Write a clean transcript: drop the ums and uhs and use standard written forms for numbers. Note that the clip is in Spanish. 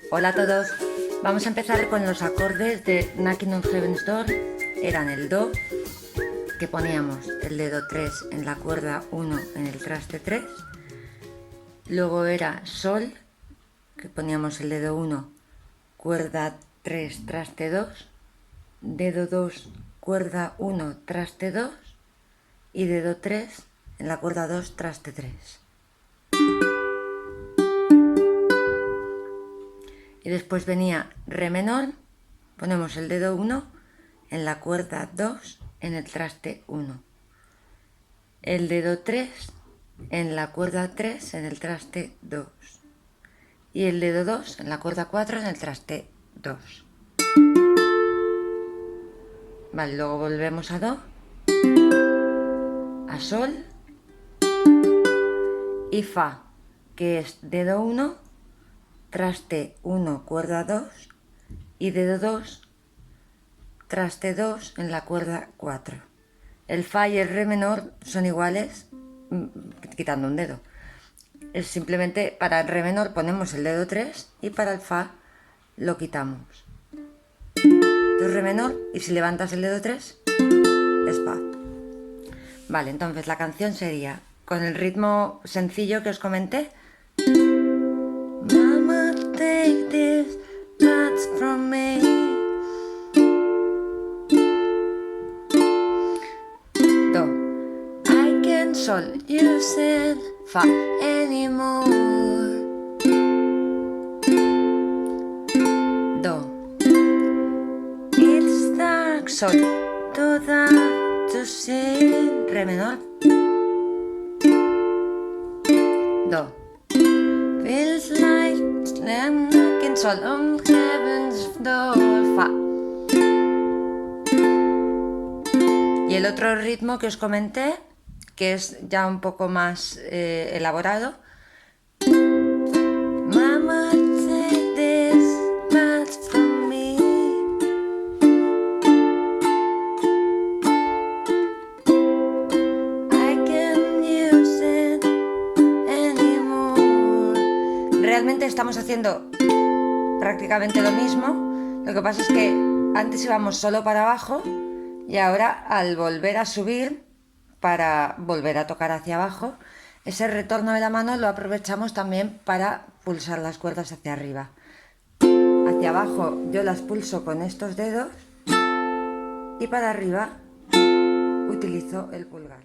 Hola a todos, vamos a empezar con los acordes de Knocking on Heaven's Door. Eran el Do, que poníamos el dedo 3 en la cuerda 1 en el traste 3. Luego era Sol, que poníamos el dedo 1, cuerda 3, traste 2, dedo 2, cuerda 1, traste 2 y dedo 3 en la cuerda 2, traste 3. Y después venía Re menor, ponemos el dedo 1 en la cuerda 2 en el traste 1. El dedo 3 en la cuerda 3 en el traste 2. Y el dedo 2 en la cuerda 4 en el traste 2. Vale, luego volvemos a Do, a Sol y Fa, que es dedo 1, traste 1, cuerda 2 y dedo 2, traste 2 en la cuerda 4. El Fa y el Re menor son iguales, quitando un dedo. Es simplemente para el Re menor ponemos el dedo 3 y para el Fa lo quitamos. Entonces Re menor, y si levantas el dedo 3 es Fa. Vale, entonces la canción sería con el ritmo sencillo que os comenté. Mama, take this nuts from me. Do. I can't Sol use it Fa anymore. Do. It's dark Sol. Do that to sing. Re menor. Do. Feels like I'm knocking Sol on heaven's door. Fa. Y el otro ritmo que os comenté, que es ya un poco más elaborado. Mama, take this much from me. I can't use it anymore. Realmente estamos haciendo prácticamente lo mismo. Lo que pasa es que antes íbamos solo para abajo y ahora al volver a subir para volver a tocar hacia abajo, ese retorno de la mano lo aprovechamos también para pulsar las cuerdas hacia arriba. Hacia abajo yo las pulso con estos dedos y para arriba utilizo el pulgar.